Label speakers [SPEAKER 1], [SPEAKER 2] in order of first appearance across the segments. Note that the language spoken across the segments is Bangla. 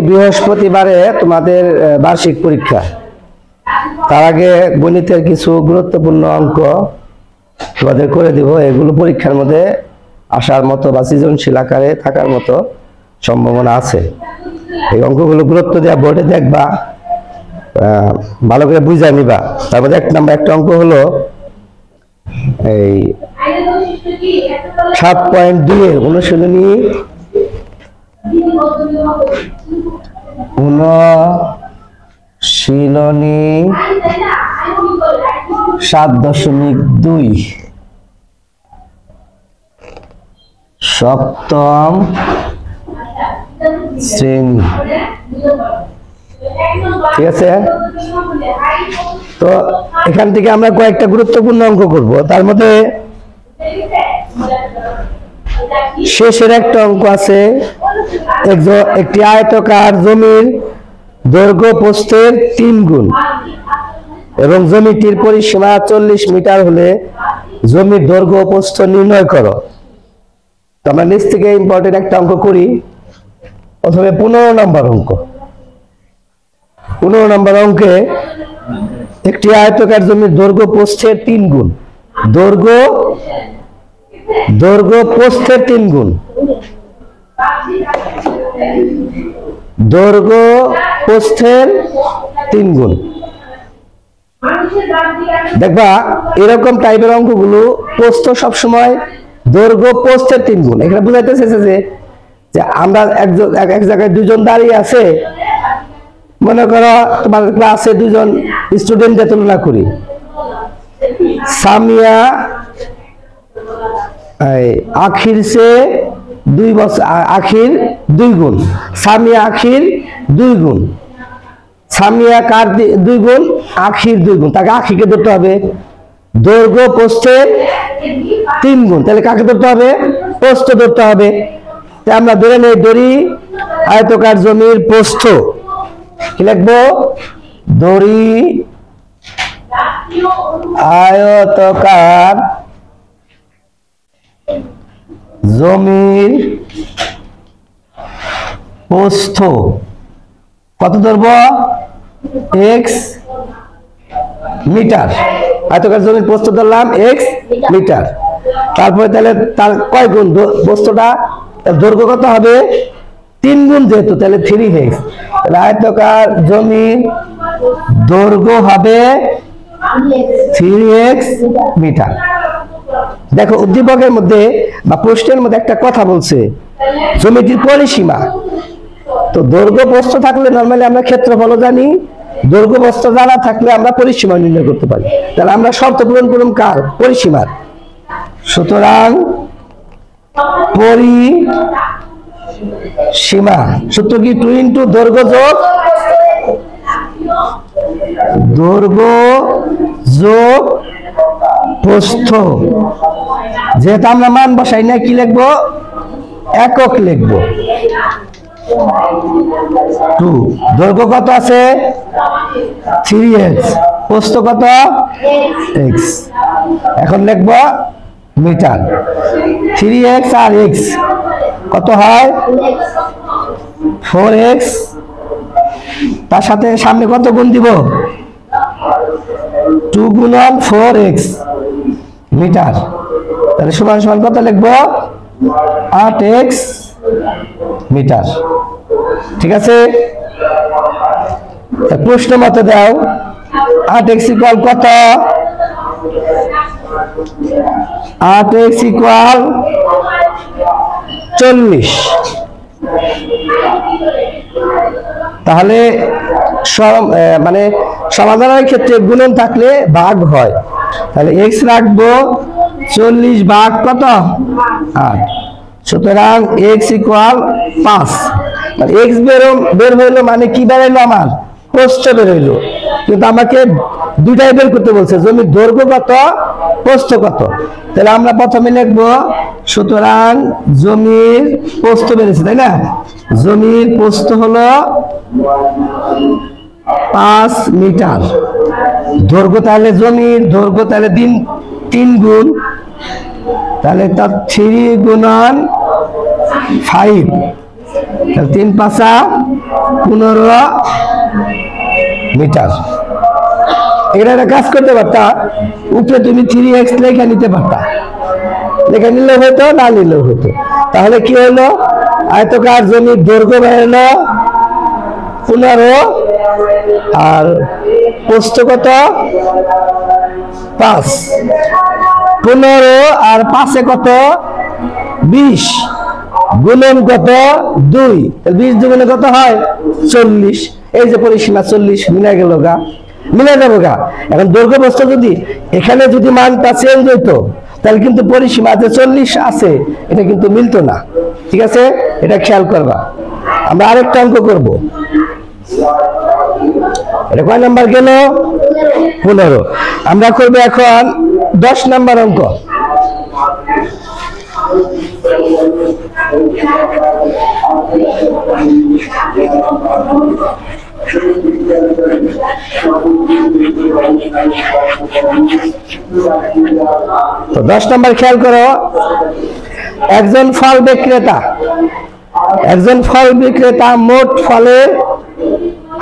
[SPEAKER 1] বৃহস্পতিবারে তোমাদের বার্ষিক পরীক্ষা। তার আগে গণিতের কিছু গুরুত্বপূর্ণ অঙ্ক তোমাদের করে দিব। এগুলো পরীক্ষার মধ্যে আসার মতো বা সৃজনশীল আকারে থাকার মতো সম্ভাবনা আছে। এই অঙ্কগুলো গুরুত্ব দেওয়া বোর্ডে দেখবা, ভালো করে বুঝে নিবা। তারপরে এক নাম্বার একটা অঙ্ক হলো এই 7.2 এর অনুশীলনী 7.2 সপ্তম শ্রেণী। ঠিক আছে, তো এখান থেকে আমরা কয়েকটা গুরুত্বপূর্ণ অঙ্ক করব। তার মধ্যে শেষের একটা অঙ্ক আছে, একটি আয়তকার জমির দৈর্ঘ্য প্রস্থের 3 গুণ এবং জমিটির পরিসীমা 40 মিটার হলে জমির দৈর্ঘ্য প্রস্থ নির্ণয় করো। তো আমরা নিচ থেকে ইম্পর্টেন্ট একটা অঙ্ক করি। প্রথমে 15 নম্বর অঙ্ক। 15 নম্বর অঙ্কে একটি আয়তকার জমির দৈর্ঘ্য প্রস্থের 3 গুণ, দৈর্ঘ্য প্রস্থের 3 গুণ, দৈর্ঘ্য প্রস্থের 3 গুণ। দেখবা এরকম টাইপের অঙ্কগুলো প্রস্থ সবসময় দৈর্ঘ্য প্রস্থের 3 গুণ। এখানে বুঝাইতেছে যে আমরা এক জায়গায় দুজন দাঁড়িয়ে আছে, মনে করো তোমার ক্লাসে দুজন স্টুডেন্টের তুলনা করি। সামিয়া আখির সে 2 বছর, আখির 2 গুণ, সামিয়া আখির 2 গুণ, সামিয়া কার 2 গুণ, আখির 2 গুণ। তাকে আখিকে ধরতে হবে। দৈর্ঘ্য প্রস্থের 3 গুণ, তাহলে কাকে ধরতে হবে? প্রস্থ ধরতে হবে। তাই আমরা ধরে নেই, ধরি আয়তকার জমির প্রস্থ। কি লিখবো? ধরি আয়তকার জমির প্রস্থ কত ধরবো? x metre. আয়তকার জমির প্রস্থ ধরলাম x মিটার। তারপরে তাহলে তার কয় গুণ প্রস্থটা? দৈর্ঘ্য কত হবে? 3 গুণ, যেহেতু তাহলে 3x। তাহলে আয়তকার জমির দৈর্ঘ্য হবে 3x মিটার। দেখো উদ্দীপকের মধ্যে বা প্রশ্নের মধ্যে একটা কথা বলছে, জমিটির পরিসীমা। তো দৈর্ঘ্য প্রস্থ থাকলে নরমালি আমরা ক্ষেত্রফল জানি, দৈর্ঘ্য প্রস্থ জানা থাকলে আমরা পরিসীমা নির্ণয় করতে পারি। তাহলে আমরা শর্ত পূরণ করলাম কার? পরিসীমার। সুতরাং পরিসীমা সূত্র কি? 2 × দৈর্ঘ্য যোগ প্রস্থ। যেহেতু আমরা মান বসাই না, কি লিখবো? একক লিখবো। 2 দৈর্ঘ্য কত আছে? 3x, প্রস্থ কত? x। এখন লিখবো মিটার। 3x আর x কত হয়? 4x। তার সাথে সামনে কত গুণ দিব? 2 গুণন 4x মিটার। তাহলে সমান সমান কত লিখবো? 8x metre. ঠিক আছে, প্রশ্ন মতে দাও 8x ইকুয়াল কত? 8x equal 40। তাহলে মানে সমাধানের ক্ষেত্রে গুণন থাকলে ভাগ হয়। তাহলে x রাখবো 40 ভাগ কত? 8। সুতরাং x ইকুয়াল 5। x বের হইলো, মানে কি বেরোইলো? আমার প্রস্থ বের হইলো। কিন্তু আমাকে দুটাই বের করতে বলছে, জমির দৈর্ঘ্য কত, প্রস্থ কত। তাহলে আমরা প্রথমে লিখবো, সুতরাং জমির প্রস্থ বেড়েছে, তাই না? জমির প্রস্থ হলো 5 মিটার। দৈর্ঘ্য তাহলে জমির দৈর্ঘ্য তাহলে 3 গুণ, তাহলে তার 3 গুণন 5 3 5 15 মিটার। এটা একটা কাজ করতে পারতা, উপরে তুমি 3x লেখা নিতে পারতা, লেখা নিলেও হতো, না নিলেও হতো। তাহলে কি হলো, আয়তকার জমির দৈর্ঘ্য বেরোলো 15 আর প্রস্থ কত 5, 15 আর 5 কত 20, গুণন কত 2, 20 দুগুণে কত হয় 40। এই যে পরিসীমা 40 মিলে গেল গা, মিলে যাবো গা। এখন দৈর্ঘ্য প্রস্থ যদি এখানে যদি মানটা চেঞ্জ হইতো তাহলে কিন্তু পরিসীমাতে 40 আছে, এটা কিন্তু মিলতো না। ঠিক আছে, এটা খেয়াল করবা। আমরা আরেকটা অঙ্ক করব, এটা কয় নাম্বার গেল 15। আমরা করব এখন 10 নাম্বার অঙ্ক। তো 10 নাম্বার খেয়াল করো, একজন ফল বিক্রেতা মোট ফলের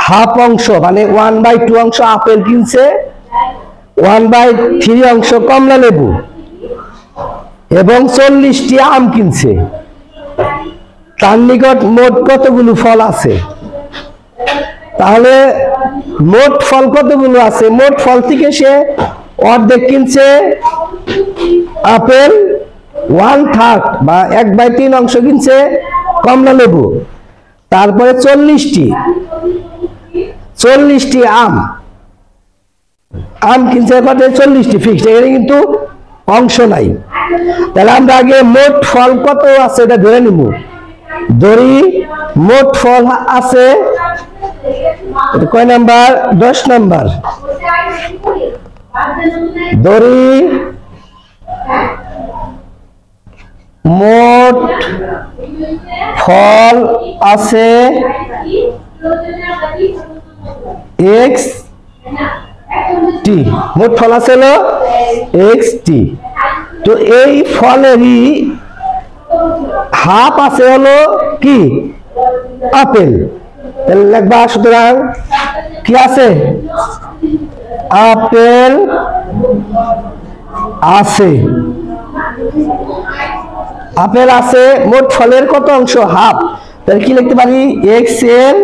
[SPEAKER 1] হাফ অংশ মানে 1/2 অংশ আপেল কিনছে, 1/3 অংশ কমলা লেবু এবং 40টি আম কিনছে। তার নিকট মোট কতগুলো ফল আছে? তাহলে মোট ফল কতগুলো আছে? মোট ফল থেকে সে অর্ধেক কিনছে আপেল, 1/3 বা 1/3 অংশ কিনছে কমলা লেবু, তারপরে 40টি আম কিনছে কত 40টি ফিক্সড, এখানে কিন্তু অংশ নাই। তাহলে আমরা আগে মোট ফল কত আছে এটা ধরে নিব। ধরি মোট ফল আছে কয় নাম্বার 10 নাম্বার। ধরি মোট ফল আছে xt, মোট ফল আছে হলো xt। তো এই ফলেরই হাফ আছে হলো কি আপেল, তাহলে লিখবা সুতরাং কি আছে আপেল আছে, আপেল আছে। মোট ফলের কত অংশ হাফ, তাহলে কি লিখতে পারি x এর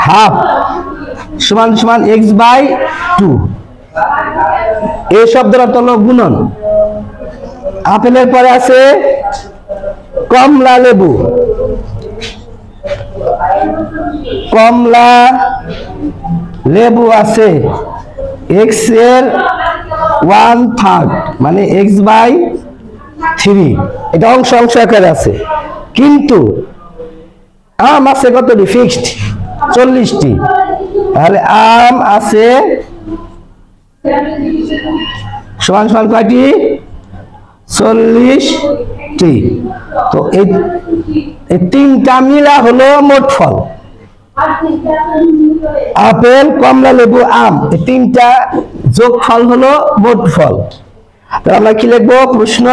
[SPEAKER 1] হাফ সমান সমান x/2। এই শব্দের অর্থ হলো গুণন। আপেলের পরে আছে কমলা লেবু, কমলা লেবু আছে x এর 1/3 মানে x/3, এটা অংশ আকারে আছে। কিন্তু আম আছে কতটি ফিক্সড 40টি, তাহলে আম আছে সমান সমান কয়টি 40টি। তো এই তিনটা মিলা হলো মোট ফল, আপেল কমলা লেবু আম, এই তিনটা যোগ ফল হলো মোট ফল। তাহলে আমরা কি লিখবো প্রশ্ন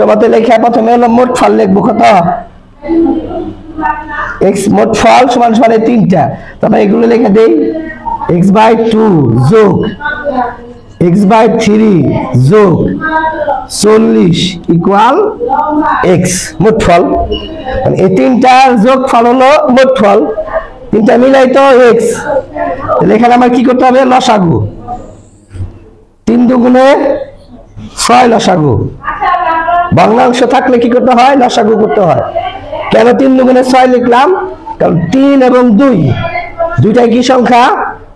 [SPEAKER 1] মতে লেখা প্রথমে হলো মোট ফল লিখবো কত x, মোট ফল সমান সমান এই তিনটা। তাহলে এগুলো লিখে দেই x/2 যোগ x/3 যোগ 40 ইকুয়াল x, মোট ফল। মানে এই তিনটার যোগ ফল হলো মোট ফল, তিনটা মিলাই তো x। তাহলে এখানে আমার কি করতে হবে লসাগু, 3 দুগুণে 6 লসাগু। ভগ্নাংশ থাকলে কি করতে হয় লসাগু করতে হয়। কেন 3 দুগুণে 6 লিখলাম, কারণ 3 এবং 2 দুইটাই কি সংখ্যা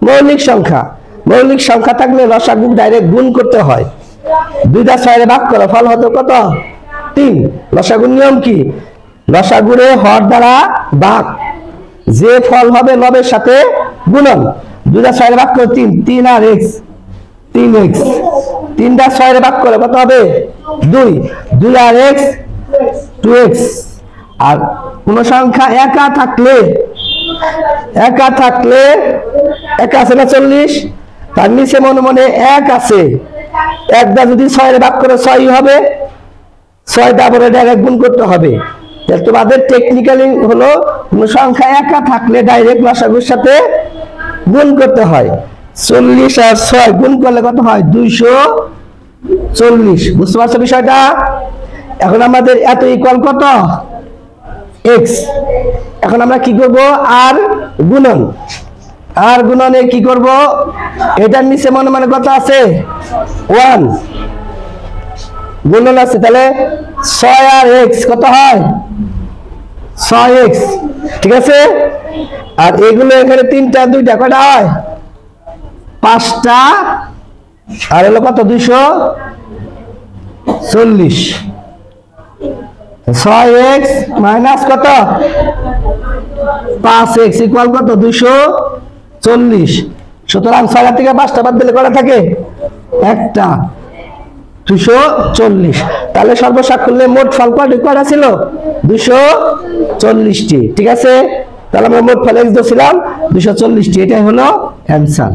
[SPEAKER 1] মৌলিক সংখ্যা। মৌলিক সংখ্যা থাকলে লসাগু ডাইরেক্ট গুণ করতে হয়, 2টা 6 এ ভাগ করো ফল হতো কত 3। লসাগুর নিয়ম কি লসাগুরে হর দ্বারা ভাগ, যে ফল হবে লবের সাথে গুণন, 2টা 6 এ ভাগ করো 3, 3 আর x 3x, 3টা 6 এ ভাগ করো কত হবে 2, 2 আর x 2x। আর কোন সংখ্যা একা থাকলে একা আছে না 40, তার নিচে মনে মনে 1 আছে, 1 দা যদি 6 এর ভাগ করে 6 হবে, 6 তারপরে ডাইরেক্ট গুণ করতে হবে। তাহলে তোমাদের টেকনিক্যালি হলো কোন সংখ্যা একা থাকলে ডাইরেক্ট লসাগুর সাথে গুণ করতে হয়। 40 আর 6 গুণ করলে কত হয়? 240। বুঝতে পারছো বিষয়টা? এখন আমাদের এত ইকুয়াল কত? x। এখন আমরা কি করব? আর গুণন। আর গুণনে কি করব? এটার নিচে মনে মনে কত আছে? 1 গুণন আছে। তাহলে 6 আর x কত হয়? 6x। ঠিক আছে? আর এগুলো এখানে 3টা 2টা কয়টা হয়? 5টা। আর হলো কত? 240। 6x মাইনাস কত? 5x ইকুয়াল কত? 240। সুতরাং 6 থেকে 5টা বাদ দিলে কয়টা থাকে? একটা। 240। তাহলে সর্বসাকুল্যে মোট ফল কয়টা ছিল? 240টি। ঠিক আছে? তাহলে আমরা মোট ফল x ধরছিলাম 240টি। এটাই হলো অ্যান্সার।